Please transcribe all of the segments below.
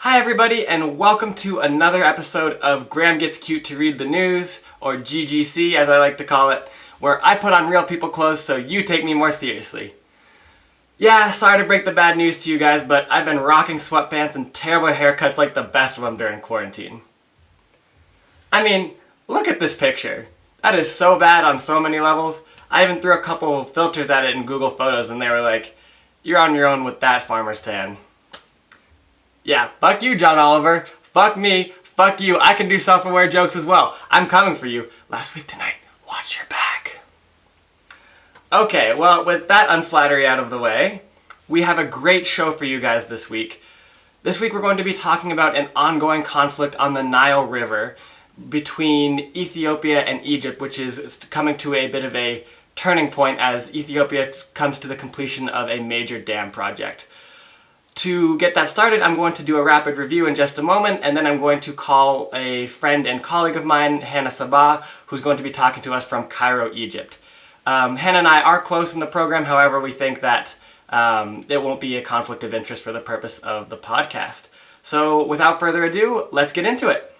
Hi everybody, and welcome to another episode of Graham Gets Cute to Read the News, or GGC as I like to call it, where I put on real people clothes so you take me more seriously. Yeah, sorry to break the bad news to you guys, but I've been rocking sweatpants and terrible haircuts like the best of them during quarantine. I mean, look at this picture. That is so bad on so many levels. I even threw a couple filters at it in Google Photos and they were like, "You're on your own with that farmer's tan." Yeah, fuck you, John Oliver. Fuck me. Fuck you. I can do self-aware jokes as well. I'm coming for you. Last week tonight, watch your back. Okay, well, with that unflattery out of the way, we have a great show for you guys this week. This week we're going to be talking about an ongoing conflict on the Nile River between Ethiopia and Egypt, which is coming to a bit of a turning point as Ethiopia comes to the completion of a major dam project. To get that started, I'm going to do a rapid review in just a moment, and then I'm going to call a friend and colleague of mine, Hannah Sabah, who's going to be talking to us from Cairo, Egypt. Hannah and I are close in the program, however, we think that it won't be a conflict of interest for the purpose of the podcast. So without further ado, let's get into it.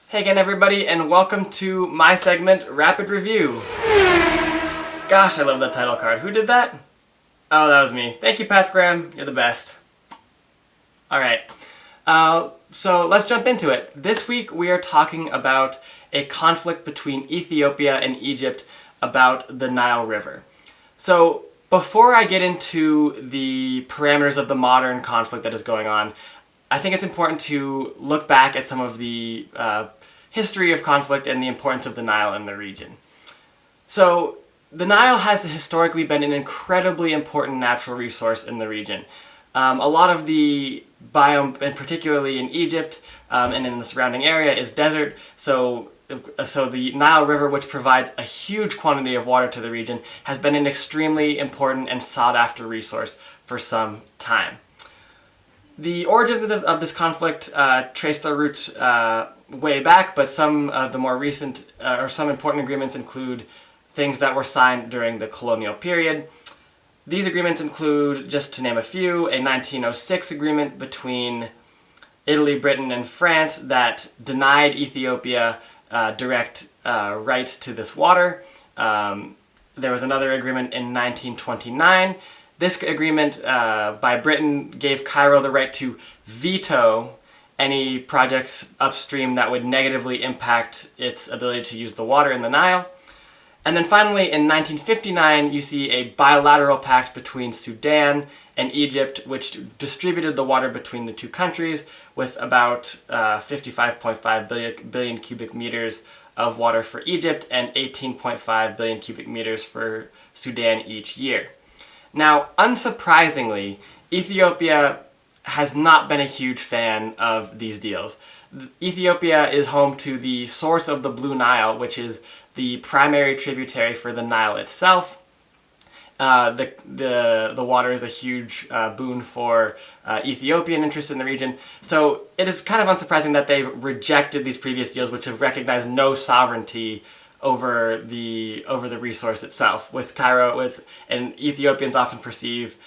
Hey again everybody, and welcome to my segment, Rapid Review. Gosh, I love that title card. Who did that? Oh, that was me. Thank you, Pat Graham. You're the best. Alright, so let's jump into it. This week we are talking about a conflict between Ethiopia and Egypt about the Nile River. So before I get into the parameters of the modern conflict that is going on, I think it's important to look back at some of the history of conflict and the importance of the Nile in the region. So, the Nile has historically been an incredibly important natural resource in the region. A lot of the biome, and particularly in Egypt and in the surrounding area, is desert, so the Nile River, which provides a huge quantity of water to the region, has been an extremely important and sought-after resource for some time. The origins of this conflict trace their roots way back, but some of the more recent, or some important agreements include things that were signed during the colonial period. These agreements include, just to name a few, a 1906 agreement between Italy, Britain, and France that denied Ethiopia direct rights to this water. There was another agreement in 1929. This agreement by Britain gave Cairo the right to veto any projects upstream that would negatively impact its ability to use the water in the Nile. And then finally, in 1959, you see a bilateral pact between Sudan and Egypt, which distributed the water between the two countries with about 55.5 billion cubic meters of water for Egypt and 18.5 billion cubic meters for Sudan each year. Now, unsurprisingly, Ethiopia has not been a huge fan of these deals. Ethiopia is home to the source of the Blue Nile, which is the primary tributary for the Nile itself. The water is a huge boon for Ethiopian interests in the region. So it is kind of unsurprising that they've rejected these previous deals, which have recognized no sovereignty over the resource itself. And Ethiopians often perceive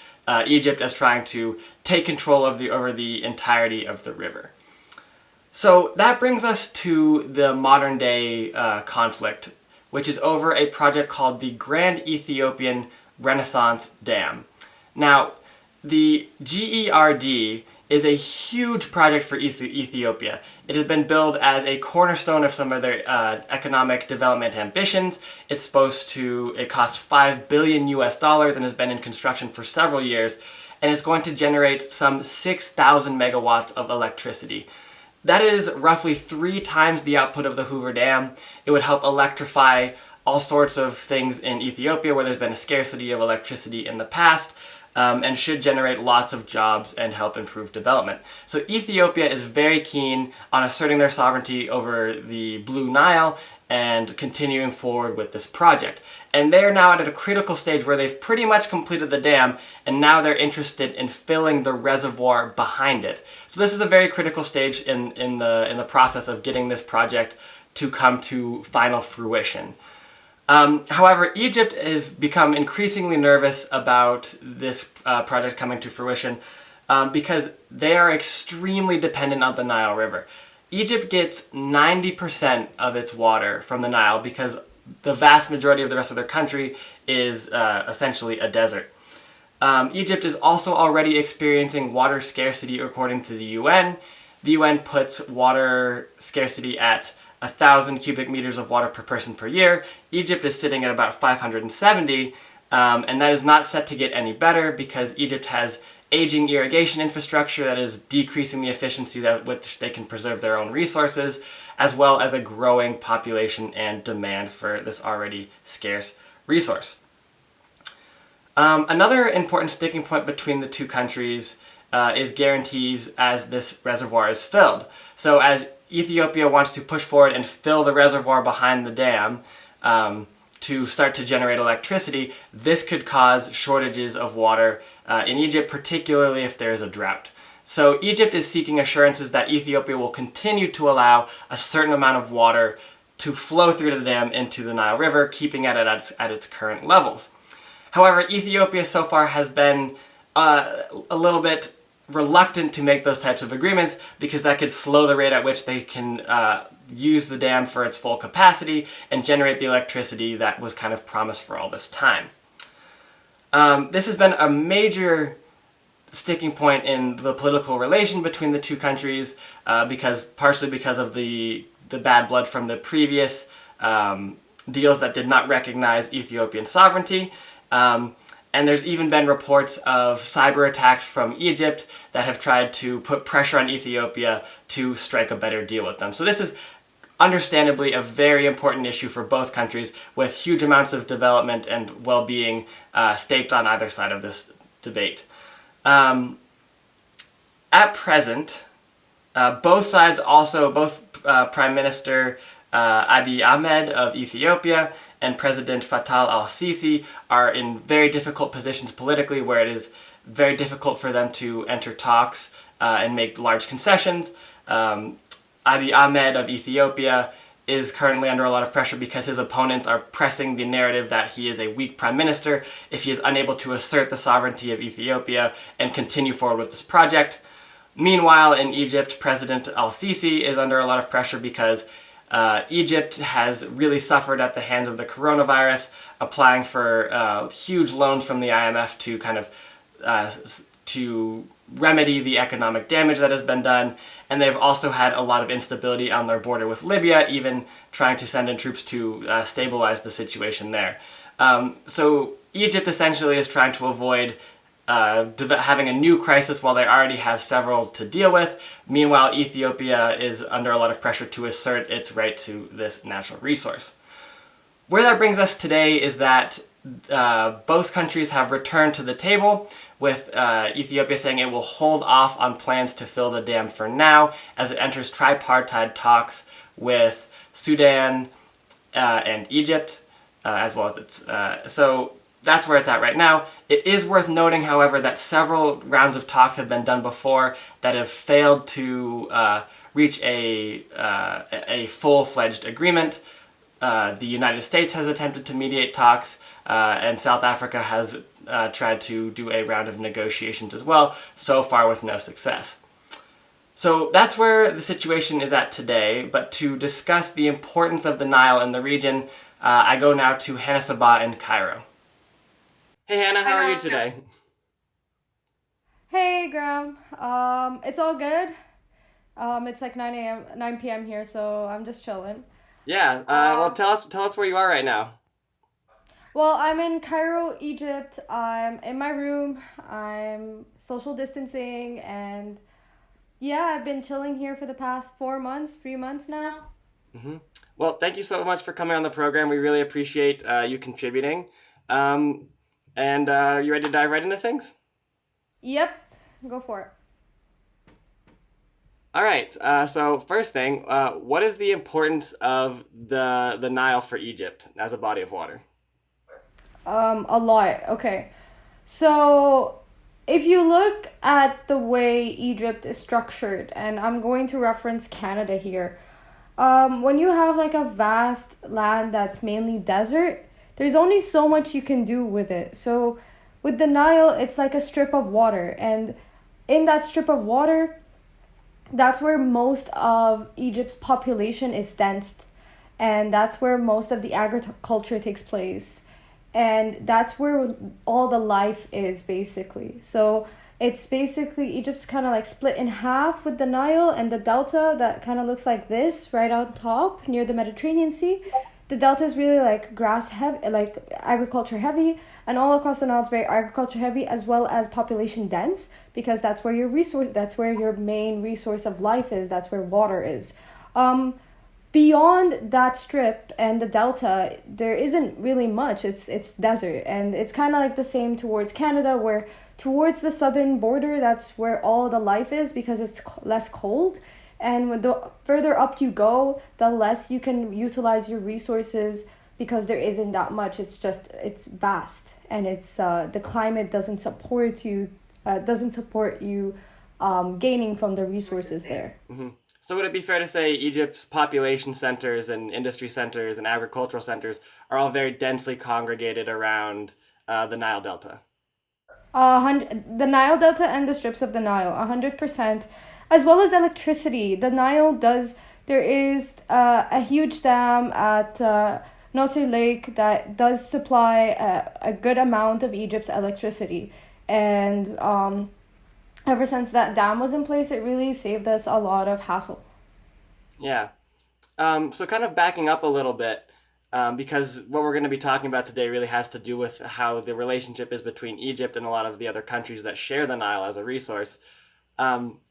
Egypt as trying to take control over the entirety of the river. So that brings us to the modern day conflict, which is over a project called the Grand Ethiopian Renaissance Dam. Now, the GERD is a huge project for Ethiopia. It has been billed as a cornerstone of some of their economic development ambitions. It cost $5 billion and has been in construction for several years, and it's going to generate some 6,000 megawatts of electricity. That is roughly 3 times the output of the Hoover Dam. It would help electrify all sorts of things in Ethiopia where there's been a scarcity of electricity in the past. and should generate lots of jobs and help improve development. So Ethiopia is very keen on asserting their sovereignty over the Blue Nile and continuing forward with this project. And they're now at a critical stage where they've pretty much completed the dam, and now they're interested in filling the reservoir behind it. So this is a very critical stage in the process of getting this project to come to final fruition. However, Egypt has become increasingly nervous about this project coming to fruition because they are extremely dependent on the Nile River. Egypt gets 90% of its water from the Nile because the vast majority of the rest of their country is essentially a desert. Egypt is also already experiencing water scarcity according to the UN. The UN puts water scarcity at 1,000 cubic meters of water per person per year. Egypt is sitting at about 570, and that is not set to get any better because Egypt has aging irrigation infrastructure that is decreasing the efficiency with which they can preserve their own resources, as well as a growing population and demand for this already scarce resource. Another important sticking point between the two countries is guarantees as this reservoir is filled. So as Ethiopia wants to push forward and fill the reservoir behind the dam to start to generate electricity, this could cause shortages of water in Egypt, particularly if there is a drought. So Egypt is seeking assurances that Ethiopia will continue to allow a certain amount of water to flow through the dam into the Nile River, keeping it at its current levels. However, Ethiopia so far has been a little bit reluctant to make those types of agreements because that could slow the rate at which they can use the dam for its full capacity and generate the electricity that was kind of promised for all this time. This has been a major sticking point in the political relation between the two countries partially because of the bad blood from the previous deals that did not recognize Ethiopian sovereignty. And there's even been reports of cyber attacks from Egypt that have tried to put pressure on Ethiopia to strike a better deal with them. So this is understandably a very important issue for both countries, with huge amounts of development and well-being staked on either side of this debate. At present, both Prime Minister Abiy Ahmed of Ethiopia and President Fattah al-Sisi are in very difficult positions politically, where it is very difficult for them to enter talks and make large concessions. Abiy Ahmed of Ethiopia is currently under a lot of pressure because his opponents are pressing the narrative that he is a weak prime minister if he is unable to assert the sovereignty of Ethiopia and continue forward with this project. Meanwhile, in Egypt, President al-Sisi is under a lot of pressure because Egypt has really suffered at the hands of the coronavirus, applying for huge loans from the IMF to kind of to remedy the economic damage that has been done, and they've also had a lot of instability on their border with Libya, even trying to send in troops to stabilize the situation there. So Egypt essentially is trying to avoid having a new crisis while they already have several to deal with. Meanwhile, Ethiopia is under a lot of pressure to assert its right to this natural resource. Where that brings us today is that both countries have returned to the table, with Ethiopia saying it will hold off on plans to fill the dam for now as it enters tripartite talks with Sudan and Egypt, as well as its... So that's where it's at right now. It is worth noting, however, that several rounds of talks have been done before that have failed to reach a full-fledged agreement. The United States has attempted to mediate talks, and South Africa has tried to do a round of negotiations as well, so far with no success. So that's where the situation is at today, but to discuss the importance of the Nile in the region, I go now to Hannah Sabah in Cairo. Hey Hannah, how are you today? Hey Graham, it's all good. It's like 9 p.m. here, so I'm just chilling. Yeah, well tell us where you are right now. Well, I'm in Cairo, Egypt. I'm in my room. I'm social distancing, and yeah, I've been chilling here for the past 3 months now. Mm-hmm. Well, thank you so much for coming on the program. We really appreciate you contributing. And are you ready to dive right into things? Yep, go for it. All right. So first thing, what is the importance of the Nile for Egypt as a body of water? A lot. Okay. So, if you look at the way Egypt is structured, and I'm going to reference Canada here, when you have like a vast land that's mainly desert, there's only so much you can do with it. So, with the Nile, it's like a strip of water, and in that strip of water, that's where most of Egypt's population is dense, and that's where most of the agriculture takes place, and that's where all the life is basically. So it's basically Egypt's kind of like split in half with the Nile and the delta that kind of looks like this right on top near the Mediterranean Sea. The delta is really like grass heavy, like agriculture heavy, and all across the Nile it's very agriculture heavy as well as population dense, because that's where your main resource of life is. That's where water is. Beyond that strip and the delta, there isn't really much. It's desert, and it's kind of like the same towards Canada, where towards the southern border, that's where all the life is because it's less cold. And when the further up you go, the less you can utilize your resources because there isn't that much. It's vast, and it's the climate doesn't support you gaining from the resources there. Hmm. So would it be fair to say Egypt's population centers and industry centers and agricultural centers are all very densely congregated around the Nile Delta? The Nile Delta and the strips of the Nile, 100%, as well as electricity. The Nile does. There is a huge dam at Nasser Lake that does supply a good amount of Egypt's electricity, and ever since that dam was in place, it really saved us a lot of hassle. Yeah. So kind of backing up a little bit, because what we're going to be talking about today really has to do with how the relationship is between Egypt and a lot of the other countries that share the Nile as a resource. Um,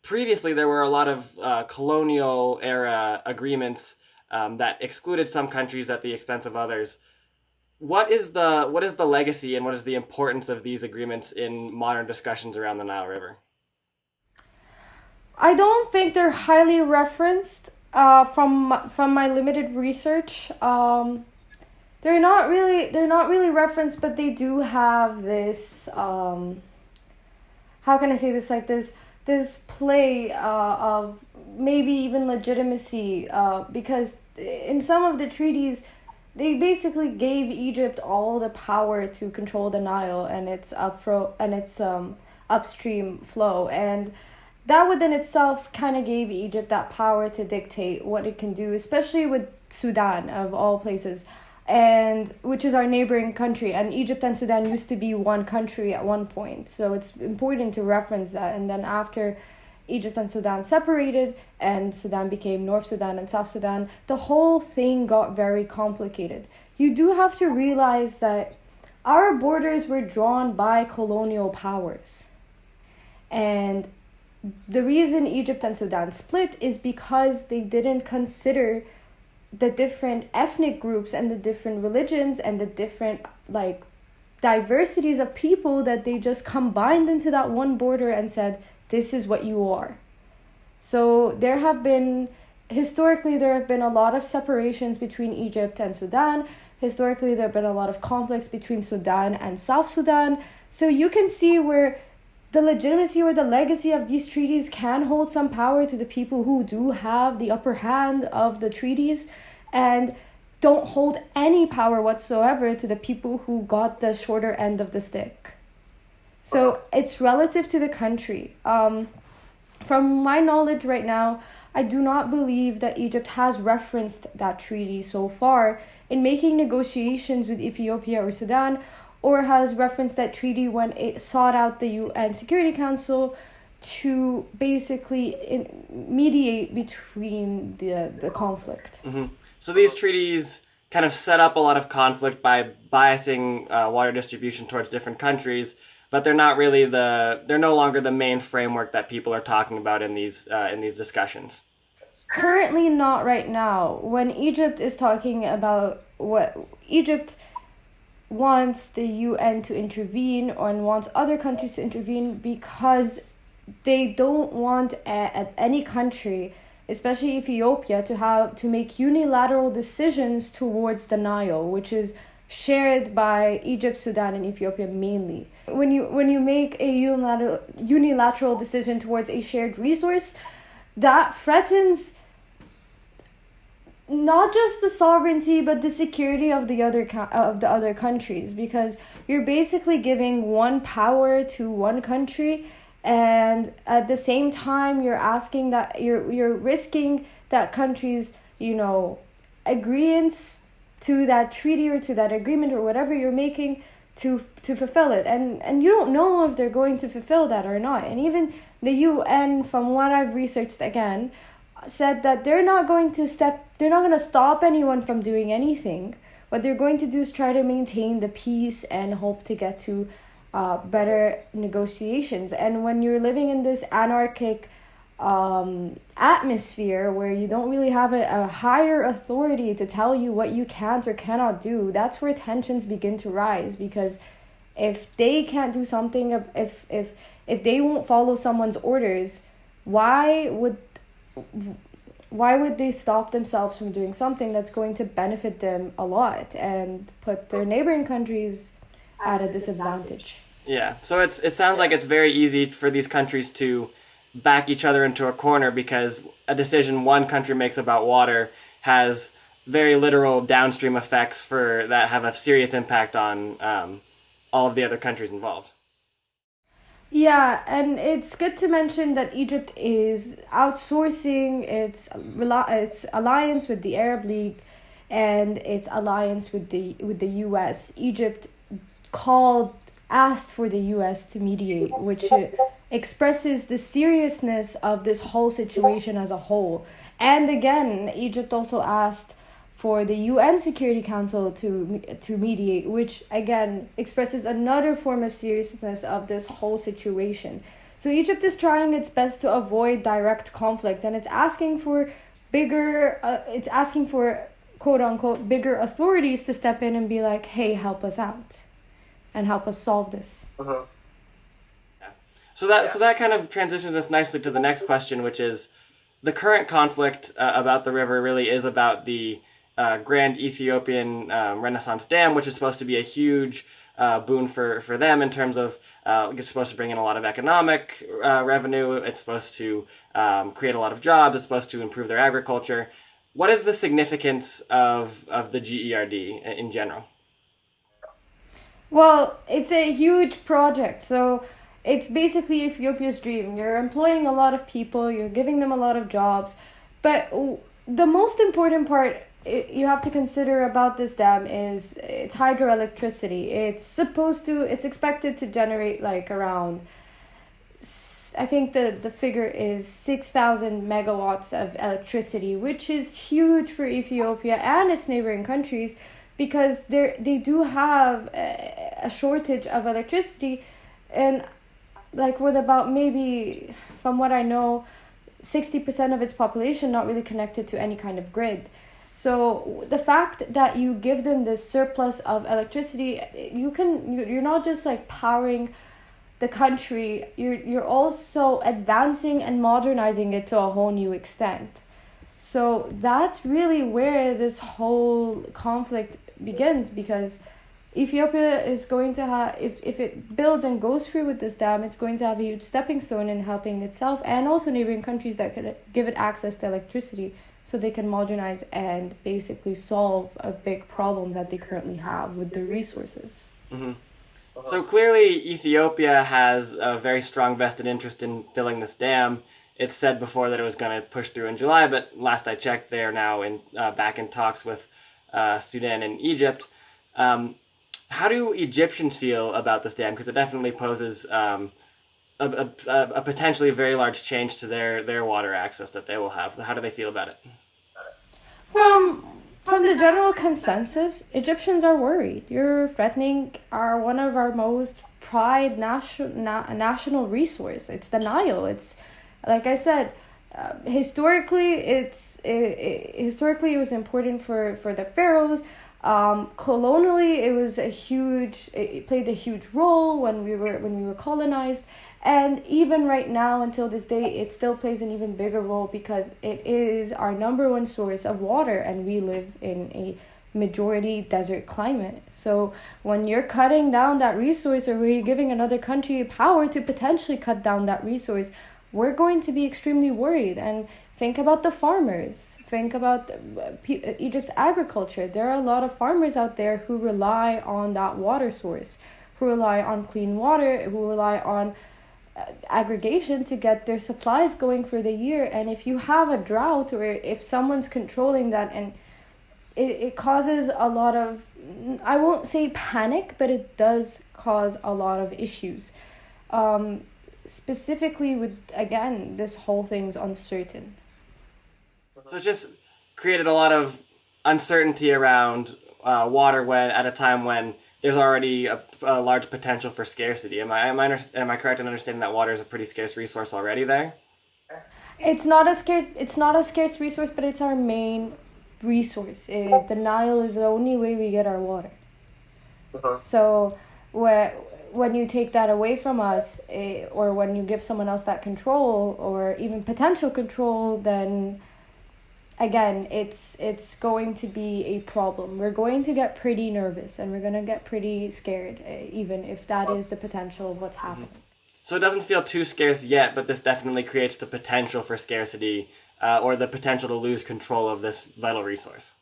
Previously, there were a lot of colonial era agreements that excluded some countries at the expense of others. What is the legacy and what is the importance of these agreements in modern discussions around the Nile River? I don't think they're highly referenced from my limited research. They're not really referenced, but they do have this how can I say this, like this play of maybe even legitimacy, because in some of the treaties they basically gave Egypt all the power to control the Nile and its upstream flow, and that within itself kind of gave Egypt that power to dictate what it can do, especially with Sudan of all places, and which is our neighboring country. And Egypt and Sudan used to be one country at one point, so it's important to reference that. And then after Egypt and Sudan separated, and Sudan became North Sudan and South Sudan, the whole thing got very complicated. You do have to realize that our borders were drawn by colonial powers, and the reason Egypt and Sudan split is because they didn't consider the different ethnic groups and the different religions and the different like diversities of people that they just combined into that one border and said, this is what you are. So historically there have been a lot of separations between Egypt and Sudan. Historically there have been a lot of conflicts between Sudan and South Sudan. So you can see where the legitimacy or the legacy of these treaties can hold some power to the people who do have the upper hand of the treaties, and don't hold any power whatsoever to the people who got the shorter end of the stick. So it's relative to the country. From my knowledge right now, I do not believe that Egypt has referenced that treaty so far in making negotiations with Ethiopia or Sudan, or has referenced that treaty when it sought out the UN Security Council to basically mediate between the conflict. Hmm. So these treaties kind of set up a lot of conflict by biasing water distribution towards different countries, but they're no longer the main framework that people are talking about in these discussions. Currently not right now. When Egypt is talking about what Egypt wants the UN to intervene and wants other countries to intervene because they don't want any country, especially Ethiopia, to make unilateral decisions towards the Nile, which is shared by Egypt, Sudan, and Ethiopia mainly. When you make a unilateral decision towards a shared resource, that threatens not just the sovereignty but the security of the other countries, because you're basically giving one power to one country, and at the same time you're risking that country's agreements to that treaty or to that agreement or whatever you're making to fulfill it, and you don't know if they're going to fulfill that or not. And even the UN, from what I've researched again, said that they're not going to stop anyone from doing anything. What they're going to do is try to maintain the peace and hope to get to better negotiations. And when you're living in this anarchic atmosphere where you don't really have a higher authority to tell you what you can't or cannot do, that's where tensions begin to rise. Because if they can't do something, if they won't follow someone's orders, why would they stop themselves from doing something that's going to benefit them a lot and put their neighboring countries at a disadvantage? Yeah, so it sounds like it's very easy for these countries to back each other into a corner, because a decision one country makes about water has very literal downstream effects that have a serious impact on all of the other countries involved. Yeah, and it's good to mention that Egypt is outsourcing its alliance with the Arab League and its alliance with the US. Egypt asked for the US to mediate, which expresses the seriousness of this whole situation as a whole. And again, Egypt also asked for the UN Security Council to mediate, which again expresses another form of seriousness of this whole situation. So Egypt is trying its best to avoid direct conflict, and it's asking for quote unquote bigger authorities to step in and be like, hey, help us out and help us solve this. Uh-huh. Yeah. So that kind of transitions us nicely to the next question, which is the current conflict about the river really is about the Grand Ethiopian Renaissance Dam, which is supposed to be a huge boon for them in terms of it's supposed to bring in a lot of economic revenue. It's supposed to create a lot of jobs. It's supposed to improve their agriculture. What is the significance of the GERD in general? Well, it's a huge project, so it's basically Ethiopia's dream. You're employing a lot of people, you're giving them a lot of jobs, but the most important part you have to consider about this dam is its hydroelectricity. It's expected to generate like around, I think the figure is 6,000 megawatts of electricity, which is huge for Ethiopia and its neighboring countries, because they do have a shortage of electricity, and like with about maybe, from what I know, 60% of its population not really connected to any kind of grid. So the fact that you give them this surplus of electricity, you're not just like powering the country, you're also advancing and modernizing it to a whole new extent. So that's really where this whole conflict begins, because Ethiopia is going to have, if it builds and goes through with this dam, it's going to have a huge stepping stone in helping itself and also neighboring countries that could give it access to electricity so they can modernize and basically solve a big problem that they currently have with their resources. Mm-hmm. So clearly Ethiopia has a very strong vested interest in filling this dam. It's said before that it was going to push through in July, but last I checked, they are now back in talks with Sudan and Egypt. How do Egyptians feel about this dam? Because it definitely poses a potentially very large change to their water access that they will have. How do they feel about it? From the general consensus, Egyptians are worried. You're threatening one of our most prized national resource. It's the Nile. It's, like I said, historically it was important for the pharaohs. Colonially, it played a huge role when we were colonized, and even right now, until this day, it still plays an even bigger role because it is our number one source of water, and we live in a majority desert climate. So when you're cutting down that resource, or where you're giving another country power to potentially cut down that resource, we're going to be extremely worried. And think about the farmers. Think about Egypt's agriculture. There are a lot of farmers out there who rely on that water source, who rely on clean water, who rely on aggregation to get their supplies going for the year. And if you have a drought, or if someone's controlling that, and it causes a lot of, I won't say panic, but it does cause a lot of issues. Specifically with, again, this whole thing's uncertain. So it just created a lot of uncertainty around water when at a time when there's already a large potential for scarcity. Am I correct in understanding that water is a pretty scarce resource already there? It's not a scarce resource, but it's our main resource. The Nile is the only way we get our water. So when you take that away from us, or when you give someone else that control, or even potential control, then again, it's going to be a problem. We're going to get pretty nervous, and we're going to get pretty scared, even if that is the potential of what's happening. So it doesn't feel too scarce yet, but this definitely creates the potential for scarcity, or the potential to lose control of this vital resource.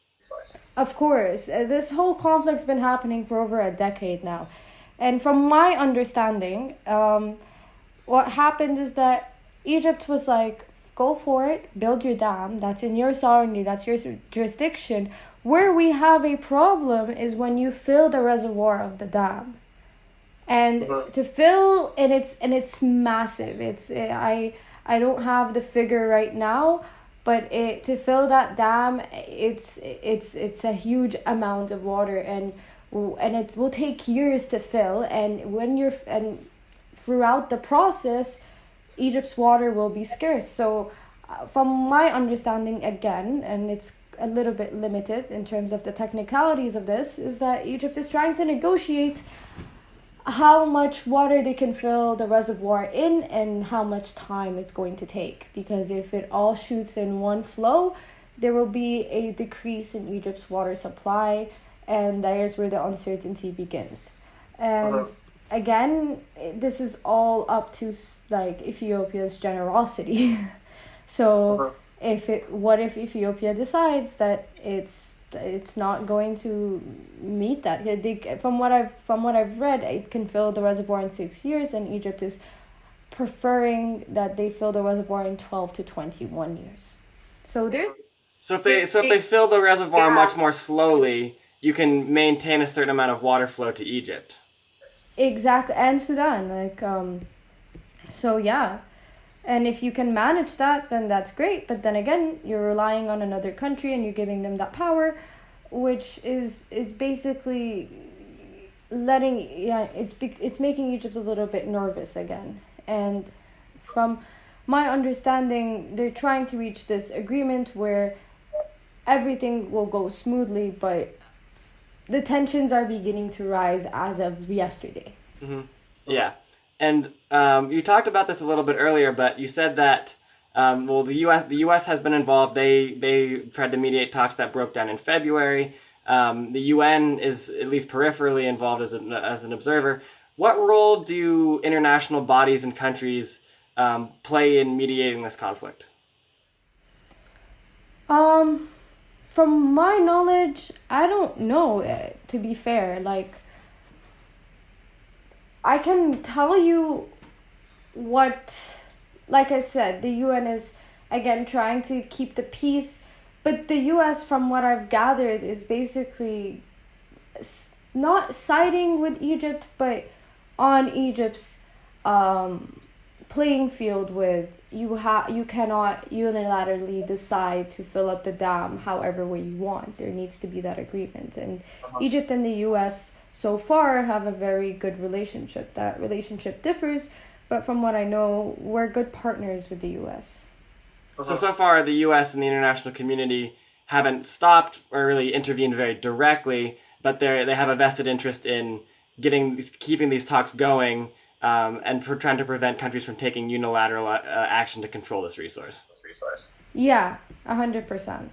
Of course. This whole conflict's been happening for over a decade now. And from my understanding, what happened is that Egypt was like, go for it, build your dam, that's in your sovereignty, that's your jurisdiction. Where we have a problem is when you fill the reservoir of the dam. And to fill, and it's massive. I don't have the figure right now, but to fill that dam, it's a huge amount of water, and it will take years to fill. And throughout the process, Egypt's water will be scarce. So, from my understanding, again, and it's a little bit limited in terms of the technicalities of this, is that Egypt is trying to negotiate how much water they can fill the reservoir in and how much time it's going to take. Because if it all shoots in one flow, there will be a decrease in Egypt's water supply, and there's where the uncertainty begins. And again, this is all up to like Ethiopia's generosity. So what if Ethiopia decides that it's not going to meet that? From what I've read, it can fill the reservoir in 6 years, and Egypt is preferring that they fill the reservoir in 12 to 21 years. So if they fill the reservoir much more slowly, you can maintain a certain amount of water flow to Egypt. Exactly, and Sudan, so yeah. And if you can manage that, then that's great. But then again, you're relying on another country, and you're giving them that power, which is basically it's making Egypt a little bit nervous again. And from my understanding, they're trying to reach this agreement where everything will go smoothly, but the tensions are beginning to rise as of yesterday. Mm-hmm. Yeah. And you talked about this a little bit earlier, but you said that the U.S. has been involved. They tried to mediate talks that broke down in February. The UN is at least peripherally involved as an observer. What role do international bodies and countries play in mediating this conflict? From my knowledge, I don't know, to be fair. I can tell you like I said, the UN is, again, trying to keep the peace, but the US, from what I've gathered, is basically not siding with Egypt, but on Egypt's playing field with you cannot unilaterally decide to fill up the dam however way you want. There needs to be that agreement. And Egypt and the US so far have a very good relationship. That relationship differs, but from what I know, we're good partners with the US. So far, the US and the international community haven't stopped or really intervened very directly, but they have a vested interest in keeping these talks going, and for trying to prevent countries from taking unilateral action to control this resource. Yeah, 100%.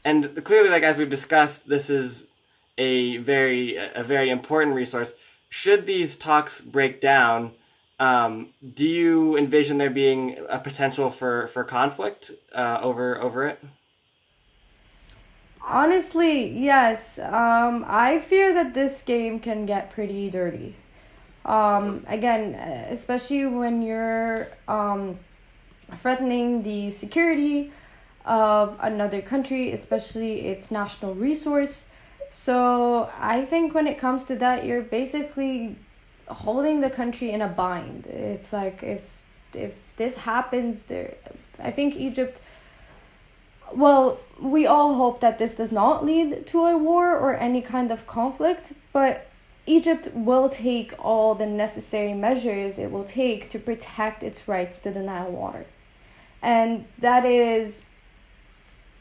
And clearly, like as we've discussed, this is a very important resource. Should these talks break down, do you envision there being a potential for conflict over it? Honestly, yes. I fear that this game can get pretty dirty. Again, especially when you're threatening the security of another country, especially its national resource. So I think when it comes to that, you're basically holding the country in a bind. It's like if this happens, I think Egypt. Well, we all hope that this does not lead to a war or any kind of conflict, but Egypt will take all the necessary measures it will take to protect its rights to the Nile water. And that is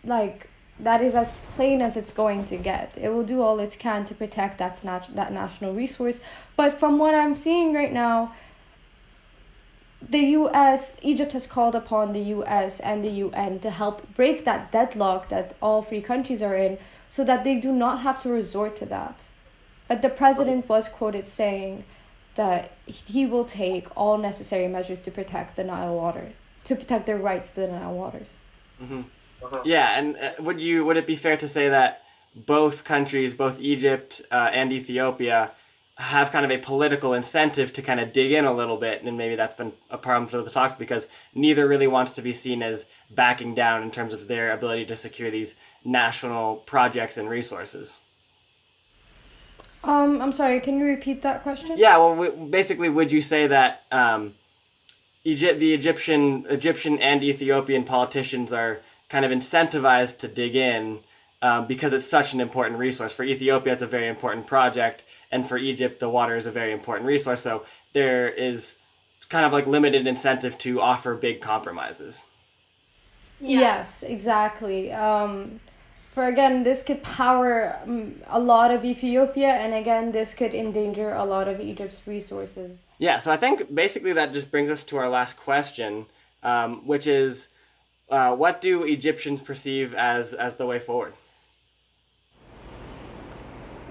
as plain as it's going to get. It will do all it can to protect that national resource. But from what I'm seeing right now, Egypt has called upon the US and the UN to help break that deadlock that all three countries are in so that they do not have to resort to that. But the president was quoted saying that he will take all necessary measures to protect the Nile water, to protect their rights to the Nile waters. Mm-hmm. Yeah, and would it be fair to say that both countries, both Egypt and Ethiopia, have kind of a political incentive to kind of dig in a little bit, and maybe that's been a problem through the talks because neither really wants to be seen as backing down in terms of their ability to secure these national projects and resources? I'm sorry, can you repeat that question? Yeah, well, basically, would you say that the Egyptian and Ethiopian politicians are kind of incentivized to dig in because it's such an important resource? For Ethiopia, it's a very important project, and for Egypt, the water is a very important resource. So there is kind of like limited incentive to offer big compromises. Yeah. Yes, exactly. For again, this could power a lot of Ethiopia, and again, this could endanger a lot of Egypt's resources. Yeah, so I think basically that just brings us to our last question, which is, what do Egyptians perceive as the way forward?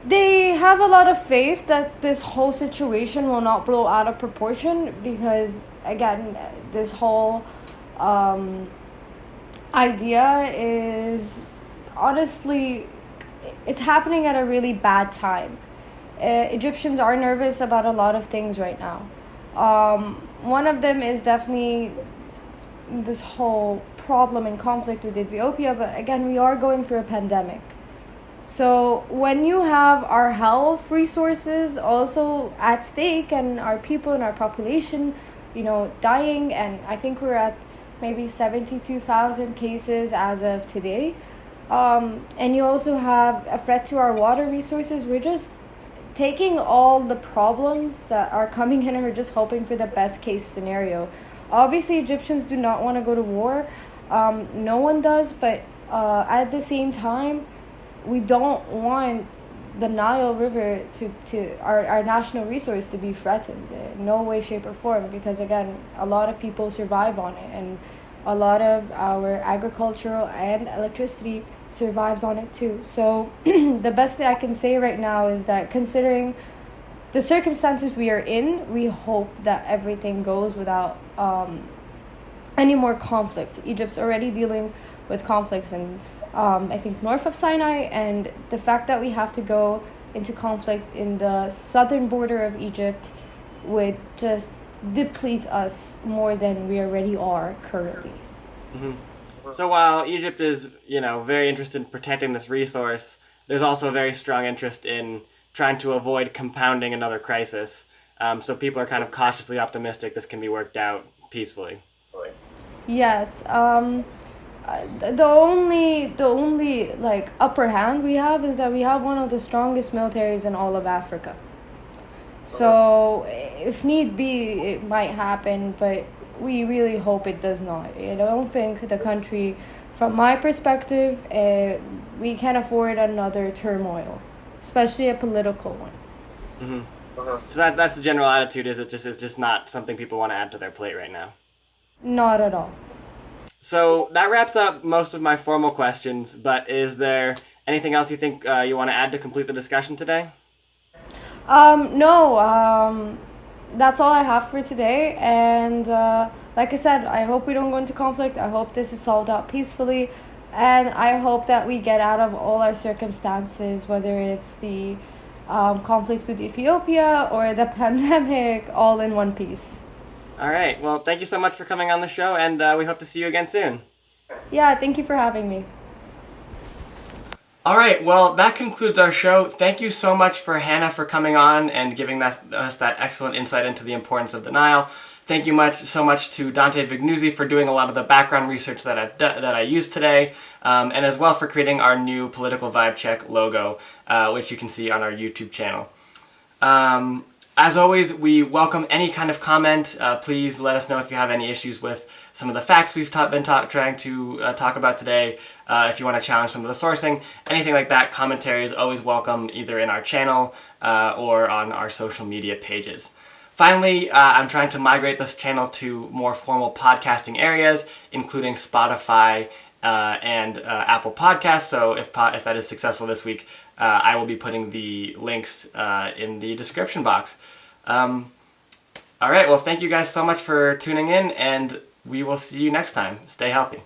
They have a lot of faith that this whole situation will not blow out of proportion because, again, this whole idea is honestly, it's happening at a really bad time. Egyptians are nervous about a lot of things right now. One of them is definitely this whole problem and conflict with Ethiopia, but again, we are going through a pandemic. So when you have our health resources also at stake and our people and our population, dying, and I think we're at maybe 72,000 cases as of today, and you also have a threat to our water resources, we're just taking all the problems that are coming in and we're just hoping for the best case scenario. Obviously, Egyptians do not want to go to war. No one does, but at the same time, we don't want the Nile River to our national resource to be threatened in no way, shape, or form, because again, a lot of people survive on it, and a lot of our agricultural and electricity survives on it too. So the best thing I can say right now is that considering the circumstances we are in, we hope that everything goes without any more conflict. Egypt's already dealing with conflicts in I think north of Sinai, and the fact that we have to go into conflict in the southern border of Egypt would just deplete us more than we already are currently. Mm-hmm. So while Egypt is, very interested in protecting this resource, there's also a very strong interest in trying to avoid compounding another crisis. So people are kind of cautiously optimistic this can be worked out peacefully. Yes. The only like upper hand we have is that we have one of the strongest militaries in all of Africa. So if need be, it might happen, but we really hope it does not. I don't think the country from my perspective, we can't afford another turmoil, especially a political one. So that's the general attitude. Is it's just not something people want to add to their plate right now? Not at all. So that wraps up most of my formal questions. But is there anything else you think you want to add to complete the discussion today? No. That's all I have for today. And like I said, I hope we don't go into conflict. I hope this is solved out peacefully. And I hope that we get out of all our circumstances, whether it's the conflict with Ethiopia or the pandemic, all in one piece. All right. Well, thank you so much for coming on the show, and we hope to see you again soon. Yeah, thank you for having me. All right, well, that concludes our show. Thank you so much for Hannah for coming on and giving us that excellent insight into the importance of the Nile. Thank you so much to DamThe Vignuzzi for doing a lot of the background research that I used today, and as well for creating our new Political Vibe Check logo, which you can see on our YouTube channel. As always, we welcome any kind of comment. Please let us know if you have any issues with some of the facts we've been trying to talk about today. If you want to challenge some of the sourcing, anything like that, commentary is always welcome either in our channel or on our social media pages. Finally, I'm trying to migrate this channel to more formal podcasting areas, including Spotify and Apple Podcasts. So if that is successful this week, I will be putting the links in the description box. All right, well, thank you guys so much for tuning in, and we will see you next time. Stay healthy.